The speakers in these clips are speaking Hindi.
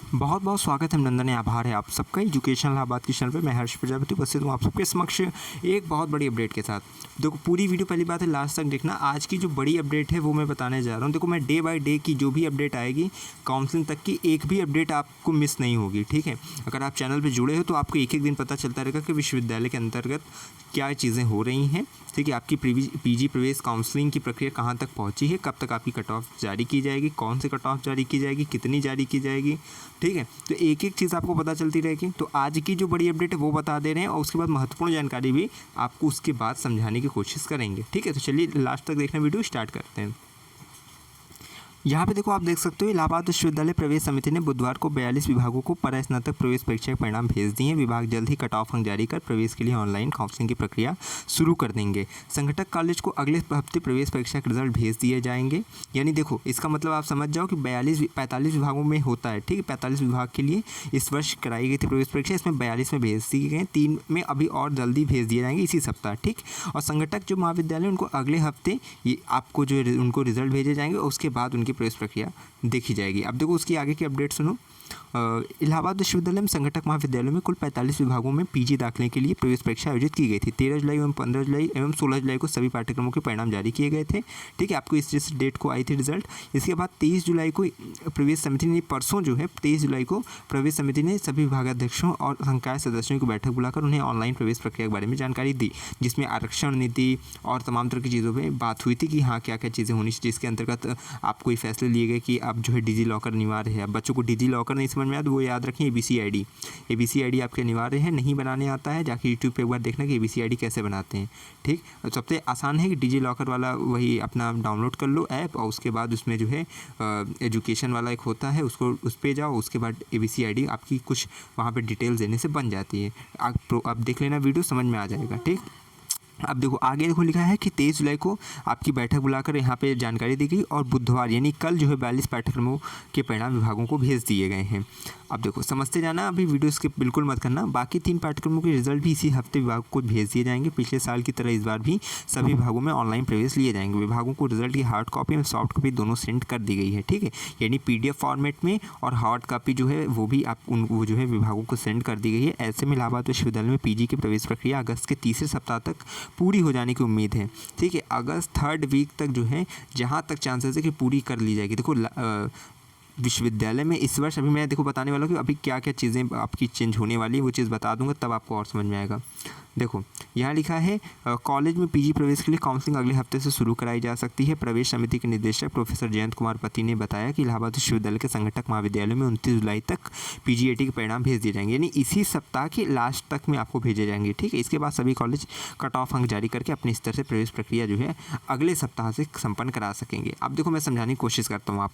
बहुत बहुत स्वागत है, अभिनंदन है, आभार है आप सबका एजुकेशन इलाहाबाद के चैनल पे। मैं हर्ष प्रजापति उपस्थित हूँ आप सबके समक्ष एक बहुत बड़ी अपडेट के साथ। देखो पूरी वीडियो पहली बात है लास्ट तक देखना। आज की जो बड़ी अपडेट है वो मैं बताने जा रहा हूँ। देखो मैं डे बाय डे की जो भी अपडेट आएगी काउंसलिंग तक की, एक भी अपडेट आपको मिस नहीं होगी, ठीक है। अगर आप चैनल पर जुड़े हो तो आपको एक एक दिन पता चलता रहेगा कि विश्वविद्यालय के अंतर्गत क्या चीज़ें हो रही हैं, ठीक है। आपकी पीजी प्रवेश काउंसलिंग की प्रक्रिया कहाँ तक पहुँची है, कब तक आपकी कट ऑफ जारी की जाएगी, कौन सी कट ऑफ जारी की जाएगी, कितनी जारी की जाएगी, ठीक है। तो एक एक चीज़ आपको पता चलती रहेगी। तो आज की जो बड़ी अपडेट है वो बता दे रहे हैं और उसके बाद महत्वपूर्ण जानकारी भी आपको उसके बाद समझाने की कोशिश करेंगे, ठीक है। तो चलिए लास्ट तक देखना, वीडियो स्टार्ट करते हैं। यहाँ पे देखो आप देख सकते हो इलाहाबाद विश्वविद्यालय प्रवेश समिति ने बुधवार को 42 विभागों को परास्नातक प्रवेश परीक्षा के परिणाम भेज दिए हैं। विभाग जल्द ही कट ऑफ अंक जारी कर प्रवेश के लिए ऑनलाइन काउंसलिंग की प्रक्रिया शुरू कर देंगे। संगठक कॉलेज को अगले हफ्ते प्रवेश परीक्षा के रिजल्ट भेज दिए जाएंगे। यानी देखो इसका मतलब आप समझ जाओ कि 45 विभागों में होता है, ठीक है। 45 विभाग के लिए इस वर्ष कराई गई थी प्रवेश परीक्षा, इसमें 42 में भेज दिए गए, 3 में अभी और जल्दी भेज दिए जाएंगे इसी सप्ताह, ठीक। और संगठक जो महाविद्यालय उनको अगले हफ्ते ये आपको जो उनको रिजल्ट भेजे जाएंगे, उसके बाद उनकी प्रवेश प्रक्रिया देखी जाएगी। अब देखो उसकी आगे की अपडेट सुनो। इलाहाबाद विश्वविद्यालय में संगठक महाविद्यालयों में कुल 45 विभागों में पीजी दाखिले के लिए प्रवेश परीक्षा आयोजित की गई थी। 13 जुलाई एवं 15 जुलाई एवं 16 जुलाई को सभी पाठ्यक्रमों के परिणाम जारी किए गए थे, ठीक है। आपको इस डेट को आई थी रिजल्ट। इसके बाद 23 जुलाई को प्रवेश समिति ने, परसों जो है 23 जुलाई को प्रवेश समिति ने सभी विभागाध्यक्षों और संकाय सदस्यों की बैठक बुलाकर उन्हें ऑनलाइन प्रवेश प्रक्रिया के बारे में जानकारी दी, जिसमें आरक्षण नीति और तमाम तरह की चीज़ों पर बात हुई थी कि हाँ क्या क्या चीज़ें होनी चाहिए। जिसके अंतर्गत आपको ये फैसले लिए गए कि अब जो है डिजी लॉकर अनिवार्य है। अब बच्चों को डिजी लॉकर नहीं समझ में आया तो वो याद रखें एबीसी आईडी आपके अनिवार्य है। नहीं बनाने आता है जाके यूट्यूब पे एक बार देखना कि एबीसी आईडी कैसे बनाते हैं, ठीक। सबसे आसान है कि डिजी लॉकर वाला वही अपना डाउनलोड कर लो ऐप, और उसके बाद उसमें जो है एजुकेशन वाला एक होता है, उसको उस पर जाओ, उसके बाद एबीसी आईडी आपकी कुछ वहाँ पे डिटेल्स देने से बन जाती है। आप देख लेना, वीडियो समझ में आ जाएगा, ठीक। अब देखो आगे देखो लिखा है कि 23 जुलाई को आपकी बैठक बुलाकर यहाँ पे जानकारी दी गई और बुधवार यानी कल जो है 42 पाठ्यक्रमों के परिणाम विभागों को भेज दिए गए हैं। अब देखो समझते जाना, अभी वीडियो स्किप बिल्कुल मत करना। बाकी 3 पाठ्यक्रमों के रिजल्ट भी इसी हफ्ते विभाग को भेज दिए जाएंगे। पिछले साल की तरह इस बार भी सभी विभागों में ऑनलाइन प्रवेश लिए जाएंगे। विभागों को रिजल्ट की हार्ड कॉपी और सॉफ्ट कॉपी दोनों सेंड कर दी गई है, ठीक है। यानी PDF फॉर्मेट में और हार्ड कॉपी जो है वो भी वो जो है विभागों को सेंड कर दी गई है। ऐसे में इलाहाबाद विश्वविद्यालय में PG की प्रवेश प्रक्रिया अगस्त के तीसरे सप्ताह तक पूरी हो जाने की उम्मीद है, ठीक है। अगस्त 3rd वीक तक जो है जहाँ तक चांसेस है कि पूरी कर ली जाएगी। देखो विश्वविद्यालय में इस वर्ष अभी मैं देखो बताने वाला हूँ कि अभी क्या क्या चीज़ें आपकी चेंज होने वाली है, वो चीज़ बता दूंगा तब आपको और समझ में आएगा। देखो यहाँ लिखा है कॉलेज में PG प्रवेश के लिए काउंसलिंग अगले हफ्ते से शुरू कराई जा सकती है। प्रवेश समिति के निदेशक प्रोफेसर जयंत कुमार पति ने बताया कि इलाहाबाद विश्वविद्यालय के संगठक महाविद्यालयों में 29 जुलाई तक PGAT के परिणाम भेज दिए जाएंगे, यानी इसी सप्ताह के लास्ट तक में आपको भेजे जाएंगे, ठीक है। इसके बाद सभी कॉलेज कट ऑफ अंक जारी करके अपने स्तर से प्रवेश प्रक्रिया जो है अगले सप्ताह से संपन्न करा सकेंगे। अब देखो मैं समझाने की कोशिश करता हूँ। आप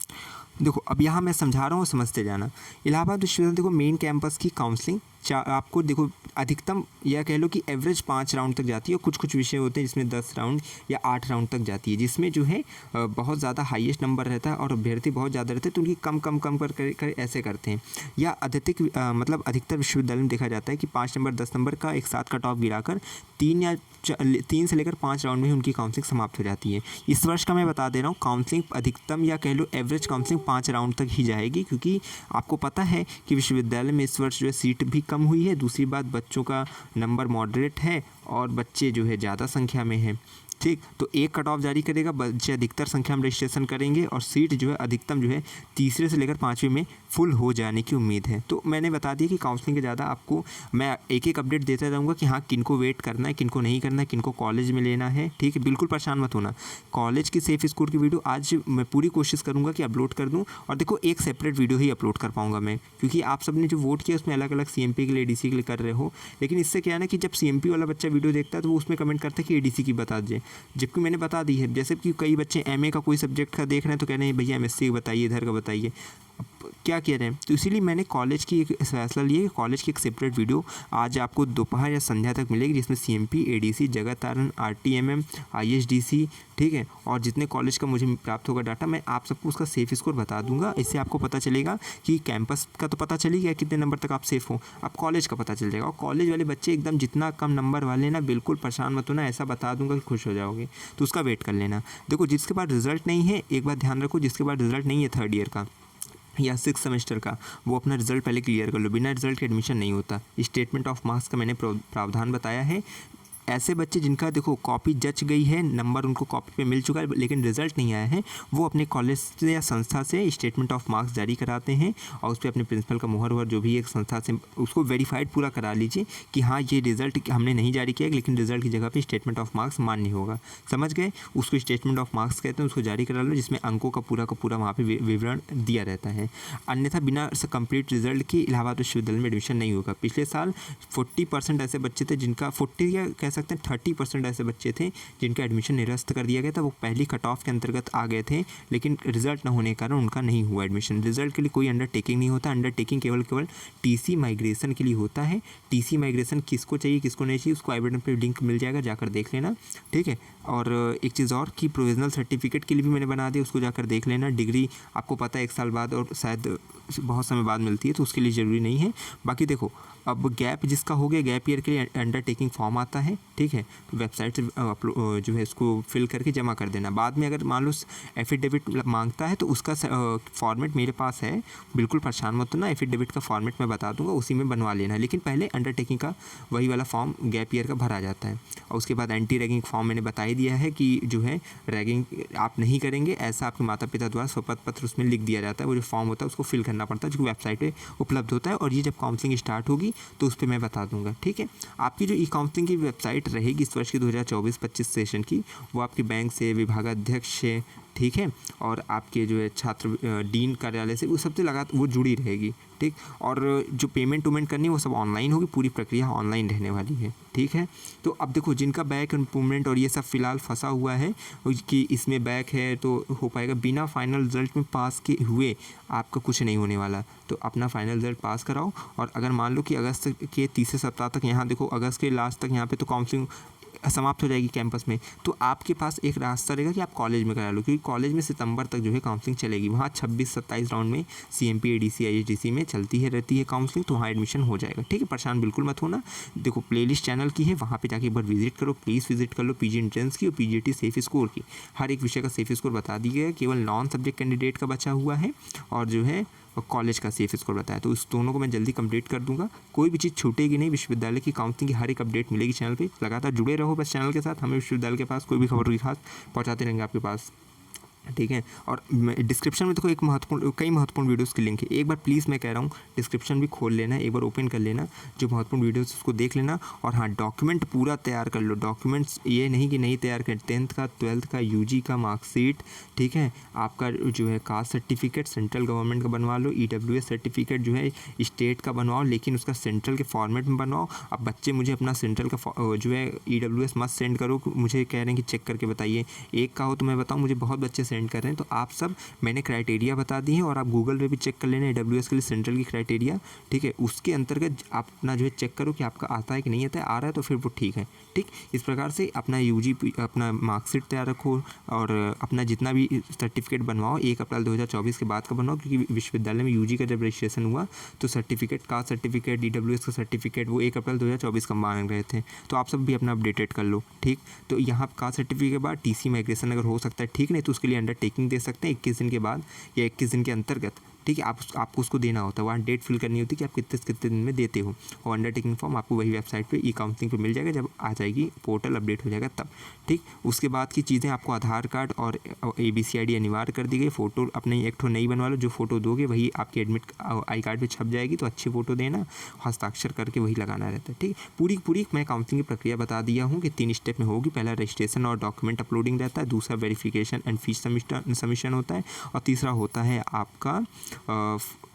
देखो अब यहाँ मैं समझा रहा हूँ, समझते जाना। इलाहाबाद विश्वविद्यालय देखो मेन कैंपस की काउंसलिंग आपको देखो अधिकतम या कह लो कि एवरेज 5 राउंड तक जाती है, और कुछ कुछ विषय होते हैं जिसमें 10 राउंड या 8 राउंड तक जाती है, जिसमें जो है बहुत ज़्यादा हाईएस्ट नंबर रहता है और अभ्यर्थी बहुत ज़्यादा रहते हैं तो उनकी कम कर ऐसे करते हैं। या अधिक मतलब अधिकतर विश्वविद्यालय में देखा जाता है कि 5 नंबर 10 नंबर का एक साथ कट ऑफ गिराकर 3 से लेकर 5 राउंड में ही उनकी काउंसलिंग समाप्त हो जाती है। इस वर्ष का मैं बता दे रहा हूँ काउंसलिंग अधिकतम या कह लो एवरेज काउंसलिंग 5 राउंड तक ही जाएगी, क्योंकि आपको पता है कि विश्वविद्यालय में इस वर्ष जो है सीट भी कम हुई है। दूसरी बात बच्चों का नंबर मॉडरेट है और बच्चे जो है ज़्यादा संख्या में हैं, ठीक। तो एक कट ऑफ जारी करेगा, बच्चे अधिकतर संख्या में रजिस्ट्रेशन करेंगे और सीट जो है अधिकतम जो है तीसरे से लेकर 5वीं में फुल हो जाने की उम्मीद है। तो मैंने बता दिया कि काउंसलिंग के ज़्यादा आपको मैं एक एक अपडेट देता रहूँगा कि हाँ किनको वेट करना है, किनको नहीं करना है, किनको कॉलेज में लेना है, ठीक है। बिल्कुल परेशान मत होना। कॉलेज की सेफ स्कोर की वीडियो आज मैं पूरी कोशिश करूँगा कि अपलोड कर दूँ, और देखो एक सेपरेट वीडियो ही अपलोड कर पाऊँगा मैं, क्योंकि आप सब ने जो वोट किया उसमें अलग अलग CMP के लिए ADC के लिए कर रहे हो। लेकिन इससे क्या है ना कि जब CMP वाला बच्चा वीडियो देखता है तो वो उसमें कमेंट करता है कि ADC की बता दीजिए, जबकि मैंने बता दी है। जैसे कि कई बच्चे MA का कोई सब्जेक्ट का देख रहे हैं तो कह रहे हैं भैया MSc बताइए, इधर का बताइए, अब क्या कह रहे हैं। तो इसीलिए मैंने कॉलेज की एक फैसला लिया कि कॉलेज की एक सेपरेट वीडियो आज आपको दोपहर या संध्या तक मिलेगी, जिसमें CMP ADC जगह तारण RTMM ISDC, ठीक है, और जितने कॉलेज का मुझे प्राप्त होगा डाटा मैं आप सबको उसका सेफ स्कोर बता दूंगा। इससे आपको पता चलेगा कि कैंपस का तो पता चलेगा कितने नंबर तक आप सेफ हो, अब कॉलेज का पता चल जाएगा। और कॉलेज वाले बच्चे एकदम जितना कम नंबर वाले ना बिल्कुल परेशान मत होना, ऐसा बता दूंगा कि खुश हो जाओगे, तो उसका वेट कर लेना। देखो जिसके बाद रिजल्ट नहीं है, एक बात ध्यान रखो, जिसके बाद रिजल्ट नहीं है 3rd ईयर का, या 6 सेमेस्टर का, वो अपना रिजल्ट पहले क्लियर कर लो। बिना रिजल्ट के एडमिशन नहीं होता। स्टेटमेंट ऑफ मार्क्स का मैंने प्रावधान बताया है। ऐसे बच्चे जिनका देखो कॉपी जच गई है, नंबर उनको कॉपी पे मिल चुका है लेकिन रिजल्ट नहीं आया है, वो अपने कॉलेज से या संस्था से स्टेटमेंट ऑफ मार्क्स जारी कराते हैं और उस पर अपने प्रिंसिपल का मुहर जो भी एक संस्था से उसको वेरीफाइड पूरा करा लीजिए कि हाँ ये रिजल्ट हमने नहीं जारी किया लेकिन रिजल्ट की जगह पे स्टेटमेंट ऑफ मार्क्स मान्य होगा। समझ गए? उसको स्टेटमेंट ऑफ मार्क्स कहते हैं, उसको जारी करा लो जिसमें अंकों का पूरा वहाँ पे विवरण दिया रहता है। अन्यथा बिना कंप्लीट रिजल्ट के इलाहाबाद विश्वविद्यालय में एडमिशन नहीं होगा। पिछले साल 40% ऐसे बच्चे थे जिनका 40 या कह सकते हैं 30% ऐसे बच्चे थे जिनका एडमिशन निरस्त कर दिया गया था। वो पहली कट ऑफ के अंतर्गत आ गए थे लेकिन रिजल्ट ना होने के कारण उनका नहीं हुआ एडमिशन। रिजल्ट के लिए कोई अंडरटेकिंग नहीं होता। अंडरटेकिंग केवल टीसी माइग्रेशन के लिए होता है। टीसी माइग्रेशन किसको चाहिए किसको नहीं चाहिए उसको आई बटन पर लिंक मिल जाएगा, जाकर देख लेना। ठीक है। और एक चीज़ और कि प्रोविजनल सर्टिफिकेट के लिए भी मैंने बना दिया, उसको जाकर देख लेना। डिग्री आपको पता है 1 साल बाद और शायद बहुत समय बाद मिलती है तो उसके लिए ज़रूरी नहीं है। बाकी देखो अब गैप जिसका हो गया, गैप ईयर के लिए अंडरटेकिंग फॉर्म आता है। ठीक है। तो वेबसाइट से जो है इसको फिल करके जमा कर देना। बाद में अगर मान लो एफिडेविट मांगता है तो उसका फॉर्मेट मेरे पास है, बिल्कुल परेशान मत होना। एफिडेविट का फॉर्मेट मैं बता दूंगा, उसी में बनवा लेना। लेकिन पहले अंडरटेकिंग का वही वाला फॉर्म गैप ईयर का भरा जाता है। और उसके बाद एंटी रैगिंग फॉर्म मैंने बता ही दिया है कि जो है रैगिंग आप नहीं करेंगे ऐसा आपके माता पिता द्वारा शपथ पत्र उसमें लिख दिया जाता है। वो जो फॉर्म होता है उसको फिल करना पड़ता है जो वेबसाइट पे उपलब्ध होता है। और ये जब काउंसलिंग स्टार्ट होगी तो उस पर मैं बता दूंगा। ठीक है। आपकी जो ई काउंसलिंग की वेबसाइट रहेगी इस वर्ष की 2024-25 सेशन की, वो आपके बैंक से, विभागाध्यक्ष से, ठीक है, और आपके जो है छात्र डीन कार्यालय से, वो सबसे वो जुड़ी रहेगी। ठीक। और जो पेमेंट वेमेंट करनी है वो सब ऑनलाइन होगी, पूरी प्रक्रिया ऑनलाइन रहने वाली है। ठीक है। तो अब देखो जिनका बैक इम्प्रूवमेंट और ये सब फिलहाल फंसा हुआ है कि इसमें बैक है तो हो पाएगा, बिना फाइनल रिजल्ट में पास के हुए आपका कुछ नहीं होने वाला। तो अपना फाइनल रिजल्ट पास कराओ। और अगर मान लो कि अगस्त के तीसरे सप्ताह तक, यहाँ देखो अगस्त के लास्ट तक यहाँ पे तो काउंसलिंग समाप्त हो जाएगी कैंपस में, तो आपके पास एक रास्ता रहेगा कि आप कॉलेज में करा लो, क्योंकि कॉलेज में सितंबर तक जो है काउंसलिंग चलेगी। वहाँ 26-27 राउंड में CMP ADC IHDC में चलती है रहती है काउंसलिंग, तो वहाँ एडमिशन हो जाएगा। ठीक है। परेशान बिल्कुल मत होना। देखो प्लेलिस्ट चैनल की है, वहाँ पे जाके एक बार विजिट करो, प्लीज़ विजिट कर लो। PG एंट्रेंस की और PGT सेफ स्कोर की, हर एक विषय का सेफ स्कोर बता दिया गया है। केवल नॉन सब्जेक्ट कैंडिडेट का बचा हुआ है और जो है कॉलेज का सेफ स्कोर बताया, तो उस दोनों को मैं जल्दी कंप्लीट कर दूंगा। कोई भी चीज़ छूटेगी नहीं। विश्वविद्यालय की काउंसलिंग की हर एक अपडेट मिलेगी चैनल पे। लगातार जुड़े रहो बस चैनल के साथ। हमें विश्वविद्यालय के पास कोई भी खबर की खास पहुंचाते रहेंगे आपके पास। ठीक है। और डिस्क्रिप्शन में देखो कई महत्वपूर्ण वीडियोस की लिंक है। एक बार प्लीज़ मैं कह रहा हूँ डिस्क्रिप्शन भी खोल लेना, एक बार ओपन कर लेना, जो महत्वपूर्ण वीडियोस उसको देख लेना। और हाँ, डॉक्यूमेंट पूरा तैयार कर लो। डॉक्यूमेंट्स ये नहीं कि नहीं तैयार कर, 10th का 12th का UG का मार्कशीट, ठीक है, आपका जो है कास्ट सर्टिफिकेट सेंट्रल गवर्नमेंट का बनवा लो। EWS सर्टिफिकेट जो है स्टेट का बनवाओ, लेकिन उसका सेंट्रल के फॉर्मेट में बनवाओ। अब बच्चे मुझे अपना सेंट्रल का जो है EWS मत सेंड करो, मुझे कह रहे हैं कि चेक करके बताइए। एक का हो तो मैं बताऊँ, मुझे बहुत बच्चे सेंड कर रहे हैं। तो आप सब, मैंने क्राइटेरिया बता दी है और आप गूगल पे भी चेक कर लेना AWS के लिए सेंट्रल की क्राइटेरिया। ठीक है। उसके अंतर्गत आप अपना जो है चेक करो कि आपका आता है कि नहीं आता है। आ रहा है तो फिर वो ठीक है। ठीक। इस प्रकार से अपना UG अपना मार्कशीट तैयार रखो और अपना जितना भी सर्टिफिकेट बनवाओ 1 अप्रैल 2024 के बाद का बनवाओ, क्योंकि विश्वविद्यालय में UG का जब रजिस्ट्रेशन हुआ तो सर्टिफिकेट, कास्ट सर्टिफिकेट, EWS का सर्टिफिकेट वो 1 अप्रैल 2024 का मांग रहे थे। तो आप सब भी अपना अपडेटेड कर लो। ठीक। तो यहाँ कास्ट सर्टिफिकेट के बाद TC माइग्रेशन अगर हो सकता है ठीक, नहीं तो उसके लिए अंडरटेकिंग दे सकते हैं 21 दिन के बाद या 21 दिन के अंतर्गत। ठीक है। आपको उसको देना होता है, वहाँ डेट फिल करनी होती है कि आप कितने दिन में देते हो। और अंडरटेकिंग फॉर्म आपको वही वेबसाइट पे ई काउंसलिंग पे मिल जाएगा, जब आ जाएगी पोर्टल अपडेट हो जाएगा तब। ठीक। उसके बाद की चीज़ें आपको आधार कार्ड और ABC ID अनिवार्य कर दी गई। फ़ोटो अपने एक ठो नई बनवा लो, जो फ़ोटो दोगे वही आपके एडमिट आई कार्ड पर छप जाएगी, तो अच्छी फ़ोटो देना, हस्ताक्षर करके वही लगाना रहता है। ठीक। पूरी मैं काउंसलिंग की प्रक्रिया बता दिया हूँ कि 3 स्टेप में होगी। पहला रजिस्ट्रेशन और डॉक्यूमेंट अपलोडिंग रहता है, दूसरा वेरिफिकेशन एंड फीस सबमिशन होता है, और तीसरा होता है आपका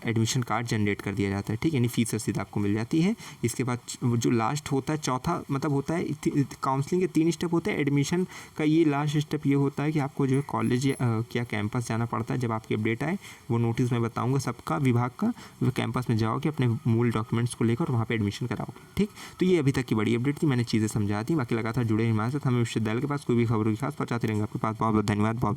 एडमिशन कार्ड जनरेट कर दिया जाता है। ठीक। यानी फीस रसीद आपको मिल जाती है। इसके बाद जो लास्ट होता है, चौथा मतलब होता है, काउंसलिंग के 3 स्टेप होते हैं। एडमिशन का ये लास्ट स्टेप ये होता है कि आपको जो है कॉलेज या कैंपस जाना पड़ता है। जब आपकी अपडेट आए वो नोटिस मैं बताऊंगा सबका, विभाग का, वो कैंपस में जाओगे अपने मूल डॉक्यूमेंट्स को लेकर वहाँ पर एडमिशन कराओगे। ठीक। तो ये अभी तक की बड़ी अपडेट थी, मैंने चीज़ें समझा दी। बाकी लगातार जुड़े हमारे साथ। हमें विश्वविद्यालय के पास कोई भी खबरों की खास पहुँचाते रहेंगे आपके पास। बहुत बहुत धन्यवाद। बहुत